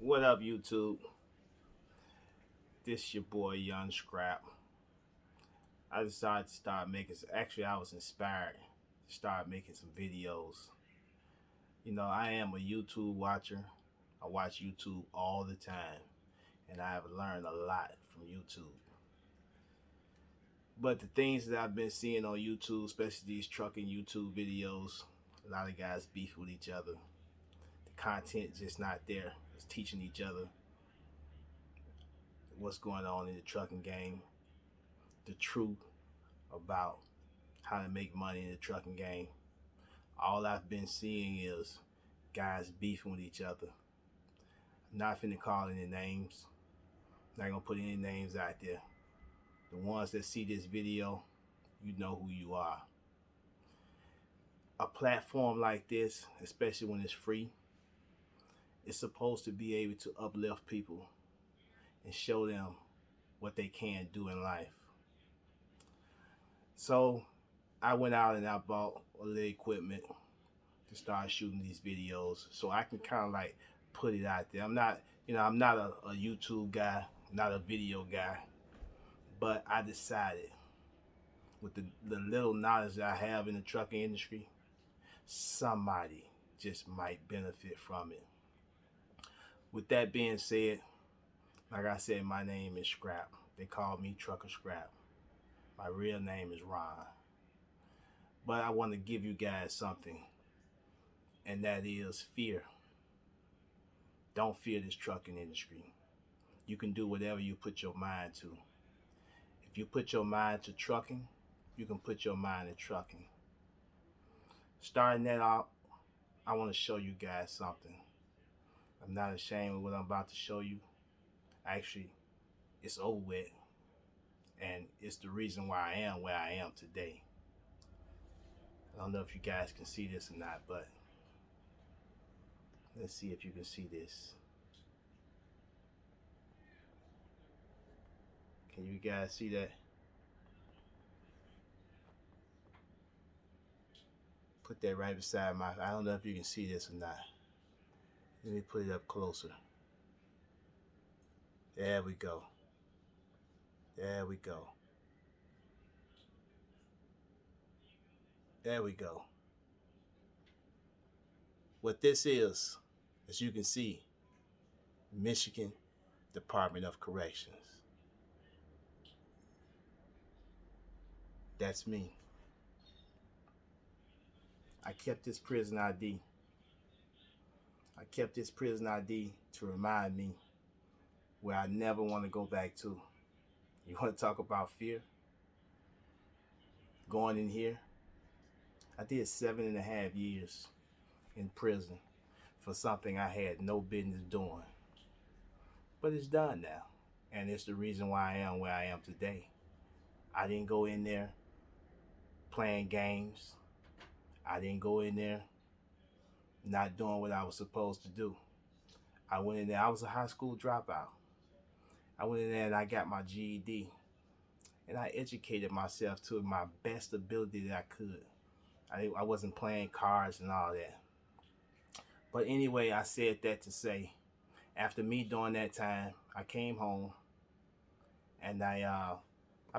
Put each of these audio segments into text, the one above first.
What up, YouTube? This your boy Young Scrap. I decided to start making. Actually, I was inspired to start making some videos. I am a YouTube watcher. I watch YouTube all the time, and I have learned a lot from YouTube. But the things that I've been seeing on YouTube, especially these trucking YouTube videos, a lot of guys beef with each other. The content just not there. It's teaching each other what's going on in the trucking game, the truth about how to make money in the trucking game. All I've been seeing is guys beefing with each other. I'm not finna call any names. Not gonna put any names out there. The ones that see this video, you know who you are. A platform like this, especially when it's free, is supposed to be able to uplift people and show them what they can do in life. So I went out and I bought a little equipment to start shooting these videos so I can kind of like put it out there. I'm not a YouTube guy, not a video guy, but I decided with the little knowledge that I have in the trucking industry, somebody just might benefit from it. With that being said, like I said, my name is Scrap. They call me Trucker Scrap. My real name is Ron. But I want to give you guys something, and that is fear. Don't fear this trucking industry. You can do whatever you put your mind to. If you put your mind to trucking, you can put your mind in trucking. Starting that off, I want to show you guys something. I'm not ashamed of what I'm about to show you. Actually, it's over with, and it's the reason why I am where I am today. I don't know if you guys can see this or not, but let's see if you can see this. Can you guys see that? Put that right beside I don't know if you can see this or not. Let me put it up closer. There we go. There we go. There we go. What this is, as you can see, Michigan Department of Corrections. That's me. I kept this prison ID. I kept this prison ID to remind me where I never want to go back to. You want to talk about fear? Going in here, I did 7.5 years in prison for something I had no business doing. But it's done now, and it's the reason why I am where I am today. I didn't go in there playing games. I didn't go in there not doing what I was supposed to do. I went in there, I was a high school dropout. I went in there and I got my GED, and I educated myself to my best ability that I could. I wasn't playing cards and all that. But anyway, I said that to say, after me during that time, I came home and I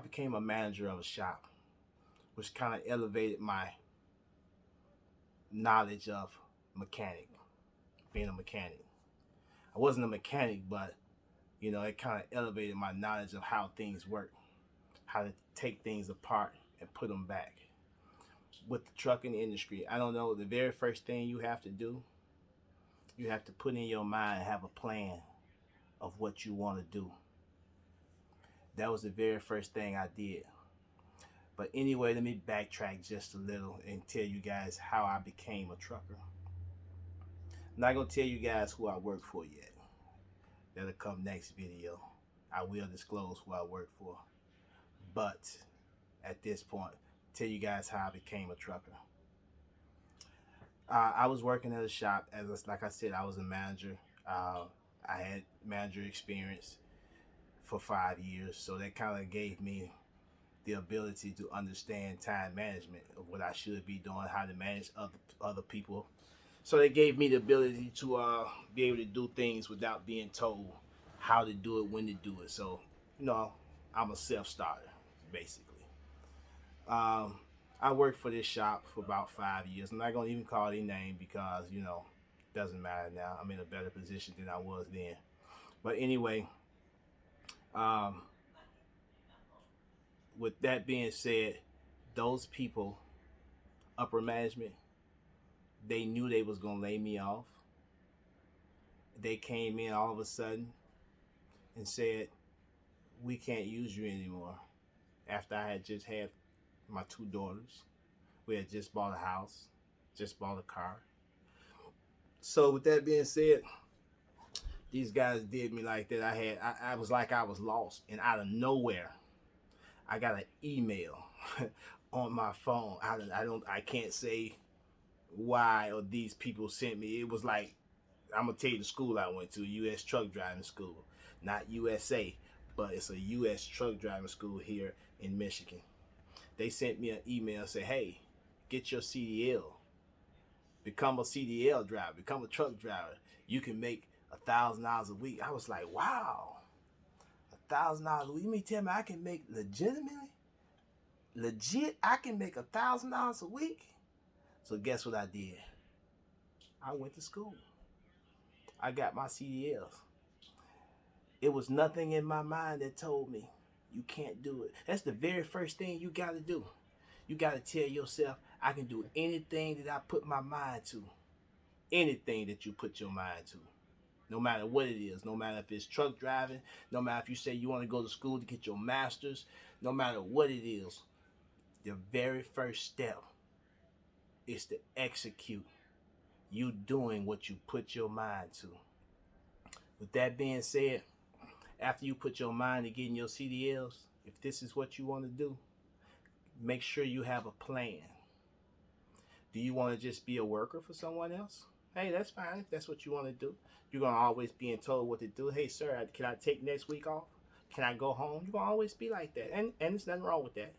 became a manager of a shop, which kind of elevated my knowledge of mechanic, being a mechanic. I wasn't a mechanic, but it kind of elevated my knowledge of how things work, how to take things apart and put them back. With the trucking industry, I don't know, the very first thing you have to do, you have to put in your mind and have a plan of what you want to do. That was the very first thing I did. But anyway, let me backtrack just a little and tell you guys how I became a trucker. I'm not going to tell you guys who I work for yet. That'll come next video. I will disclose who I work for. But at this point, tell you guys how I became a trucker. I was working at a shop. Like I said, I was a manager. I had manager experience for 5 years, so that kind of gave me the ability to understand time management of what I should be doing, how to manage other people, So they gave me the ability to be able to do things without being told how to do it, when to do it. So, you know, I'm a self-starter, basically. Um, I worked for this shop for about 5 years. I'm not gonna even call their name because it doesn't matter now. I'm in a better position than I was then. But anyway, um, with that being said, those people, upper management, they knew they was gonna lay me off. They came in all of a sudden and said, "We can't use you anymore." After I had just had my two daughters, we had just bought a house, just bought a car. So with that being said, these guys did me like that. I was like I was lost, and out of nowhere, I got an email on my phone. I can't say why or these people sent me. It was like, I'm gonna tell you the school I went to, U.S. Truck Driving School, not USA, but it's a U.S. Truck Driving School here in Michigan. They sent me an email say, "Hey, get your CDL, become a CDL driver, become a truck driver. You can make $1,000 a week." I was like, "Wow, $1,000 a week? You mean tell me I can make legit? I can make $1,000 a week?" So guess what I did? I went to school. I got my CDLs. It was nothing in my mind that told me you can't do it. That's the very first thing you got to do. You got to tell yourself, I can do anything that I put my mind to. Anything that you put your mind to. No matter what it is. No matter if it's truck driving. No matter if you say you want to go to school to get your master's. No matter what it is. The very first step is to execute. You doing what you put your mind to. With that being said, after you put your mind to getting your CDLs, if this is what you want to do, make sure you have a plan. Do you want to just be a worker for someone else? Hey, that's fine if that's what you want to do. You're going to always being told what to do. Hey, sir, can I take next week off? Can I go home? You're going to always be like that. And there's nothing wrong with that.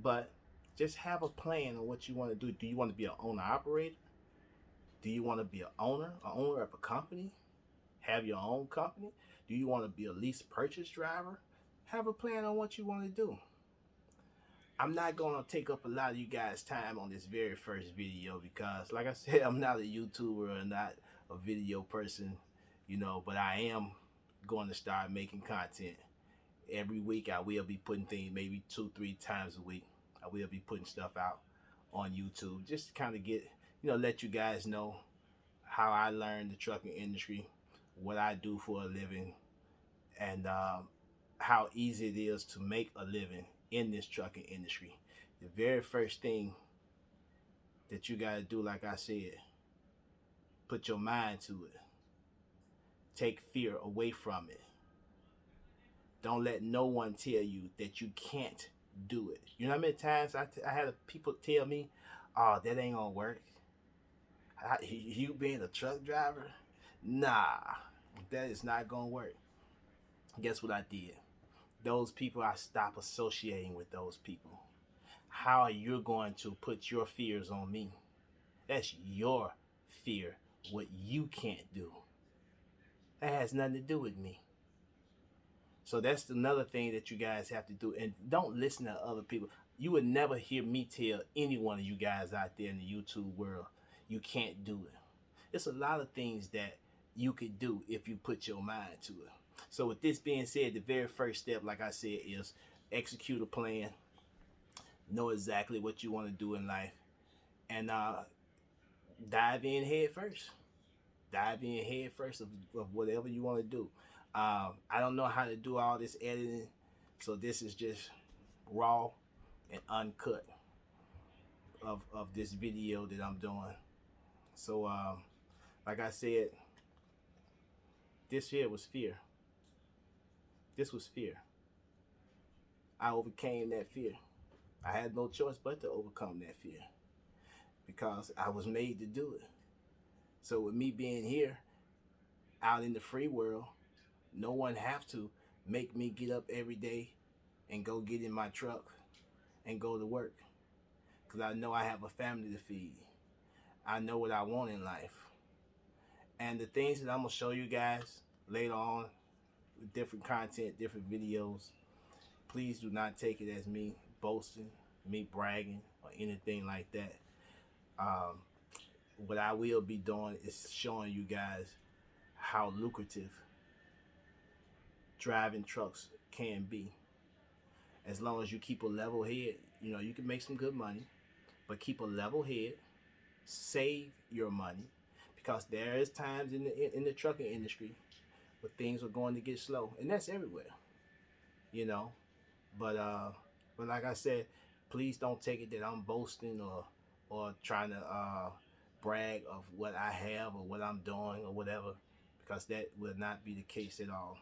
But just have a plan on what you want to do. Do you want to be an owner-operator? Do you want to be an owner of a company? Have your own company? Do you want to be a lease purchase driver? Have a plan on what you want to do. I'm not going to take up a lot of you guys' time on this very first video because, like I said, I'm not a YouTuber or not a video person, but I am going to start making content. Every week I will be putting things, maybe 2-3 times a week. I will be putting stuff out on YouTube just to kind of let you guys know how I learned the trucking industry, what I do for a living, and how easy it is to make a living in this trucking industry. The very first thing that you got to do, like I said, put your mind to it. Take fear away from it. Don't let no one tell you that you can't do it. You know how many times I had people tell me, "Oh, that ain't gonna work. You being a truck driver? Nah, that is not gonna work." Guess what I did? Those people, I stopped associating with those people. How are you going to put your fears on me? That's your fear, what you can't do. That has nothing to do with me. So that's another thing that you guys have to do. And don't listen to other people. You would never hear me tell any one of you guys out there in the YouTube world, you can't do it. It's a lot of things that you could do if you put your mind to it. So with this being said, the very first step, like I said, is execute a plan. Know exactly what you want to do in life. And dive in head first. Dive in head first of whatever you want to do. I don't know how to do all this editing, so this is just raw and uncut of this video that I'm doing. So like I said, this here was fear. This was fear. I overcame that fear. I had no choice but to overcome that fear because I was made to do it. So with me being here out in the free world, no one have to make me get up every day and go get in my truck and go to work, because I know I have a family to feed. I know what I want in life. And the things that I'm gonna show you guys later on, with different content, different videos, please do not take it as me boasting, me bragging, or anything like that. Um, what I will be doing is showing you guys how lucrative driving trucks can be. As long as you keep a level head, you know, you can make some good money, but keep a level head, save your money, because there is times in the trucking industry where things are going to get slow, and that's everywhere, you know. But but like I said, please don't take it that I'm boasting or trying to brag of what I have or what I'm doing or whatever, because that will not be the case at all.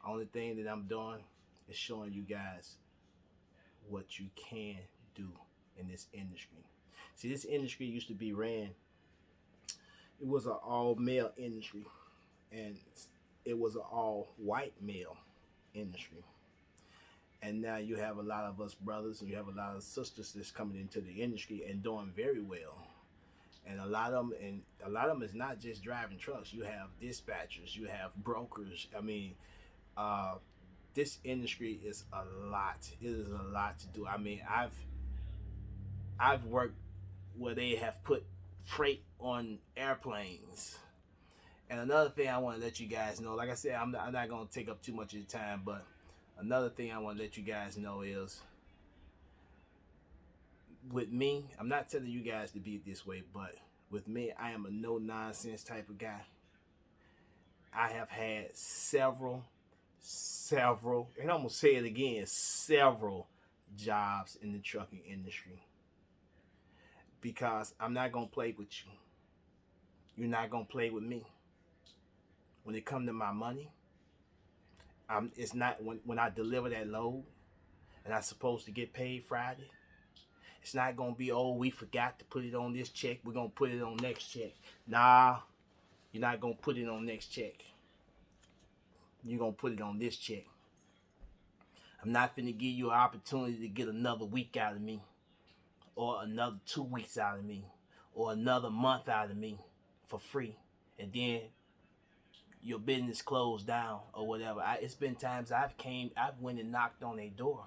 Only thing that I'm doing is showing you guys what you can do in this industry. See, this industry used to be ran, it was an all male industry, and it was an all white male industry. And now you have a lot of us brothers and you have a lot of sisters that's coming into the industry and doing very well. And a lot of them is not just driving trucks. You have dispatchers, you have brokers. I mean, uh, this industry is a lot. It is a lot to do. I mean, I've worked where they have put freight on airplanes. And another thing I want to let you guys know, like I said, I'm not going to take up too much of your time, but another thing I want to let you guys know is, with me, I'm not telling you guys to be this way, but with me, I am a no nonsense type of guy. I have had several, and I'm gonna say it again, several jobs in the trucking industry, because I'm not gonna play with you. You're not gonna play with me. When it comes to my money, it's not when I deliver that load and I'm supposed to get paid Friday. It's not gonna be, oh, we forgot to put it on this check, we're gonna put it on next check. Nah, you're not gonna put it on next check. You're gonna put it on this check. I'm not finna give you an opportunity to get another week out of me, or another 2 weeks out of me, or another month out of me for free, and then your business closed down or whatever. It's been times I've went and knocked on a door.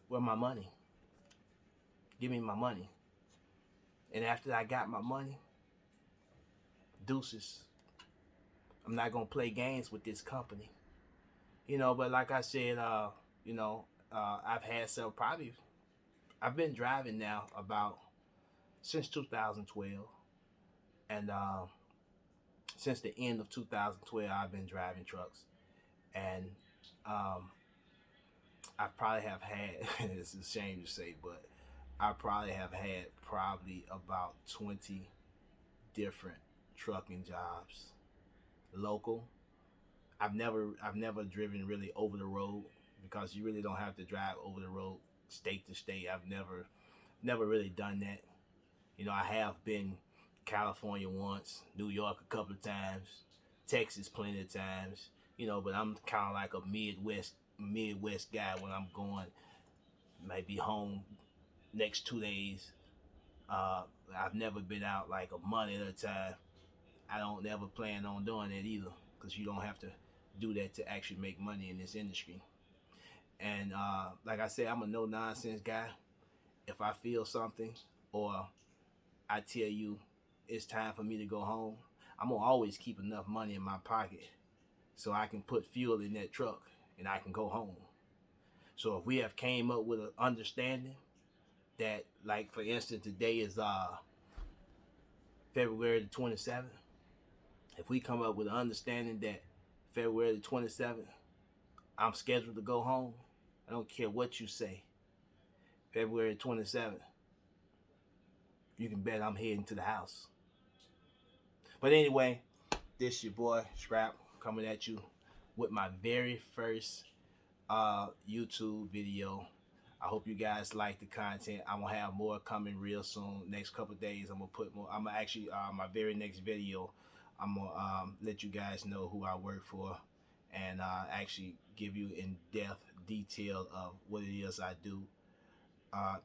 Where my money? Give me my money. And after I got my money, deuces. I'm not gonna play games with this company, you know. But like I said, you know, I've had several. Probably, I've been driving now about since 2012, and since the end of 2012, I've been driving trucks, and um, I probably have had. It's a shame to say, but I probably have had probably about 20 different trucking jobs, local. I've never driven really over the road, because you really don't have to drive over the road state to state. I've never really done that. You know, I have been California once, New York a couple of times, Texas plenty of times. You know, but I'm kind of like a Midwest guy. When I'm going, might be home next 2 days. Uh, I've never been out like a month at a time. I don't ever plan on doing that either, because you don't have to do that to actually make money in this industry. And like I said, I'm a no nonsense guy. If I feel something, or I tell you it's time for me to go home, I'm gonna always keep enough money in my pocket so I can put fuel in that truck and I can go home. So if we have came up with an understanding that, like for instance, today is February the 27th. If we come up with an understanding that February the 27th, I'm scheduled to go home, I don't care what you say. February 27th, you can bet I'm heading to the house. But anyway, this your boy Scrap coming at you with my very first YouTube video. I hope you guys like the content. I'm gonna have more coming real soon. Next couple of days, I'm gonna put more. I'm gonna actually my very next video, I'm gonna let you guys know who I work for, and actually give you in depth detail of what it is I do.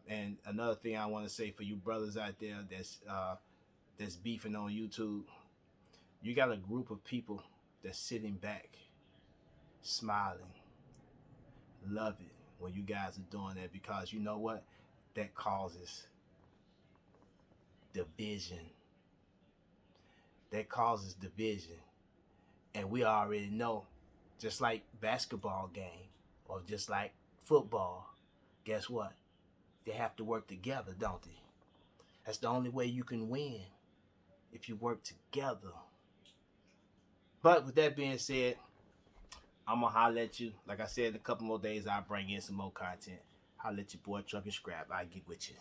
And another thing I want to say for you brothers out there that's beefing on YouTube, you got a group of people that's sitting back, smiling, love it when you guys are doing that, because you know what? That causes division. That causes division. And we already know, just like basketball game or just like football, guess what? They have to work together, don't they? That's the only way you can win, if you work together. But with that being said, I'm gonna holler at you. Like I said, in a couple more days, I'll bring in some more content. Holler at your boy Trucking Scrap. I'll get with you.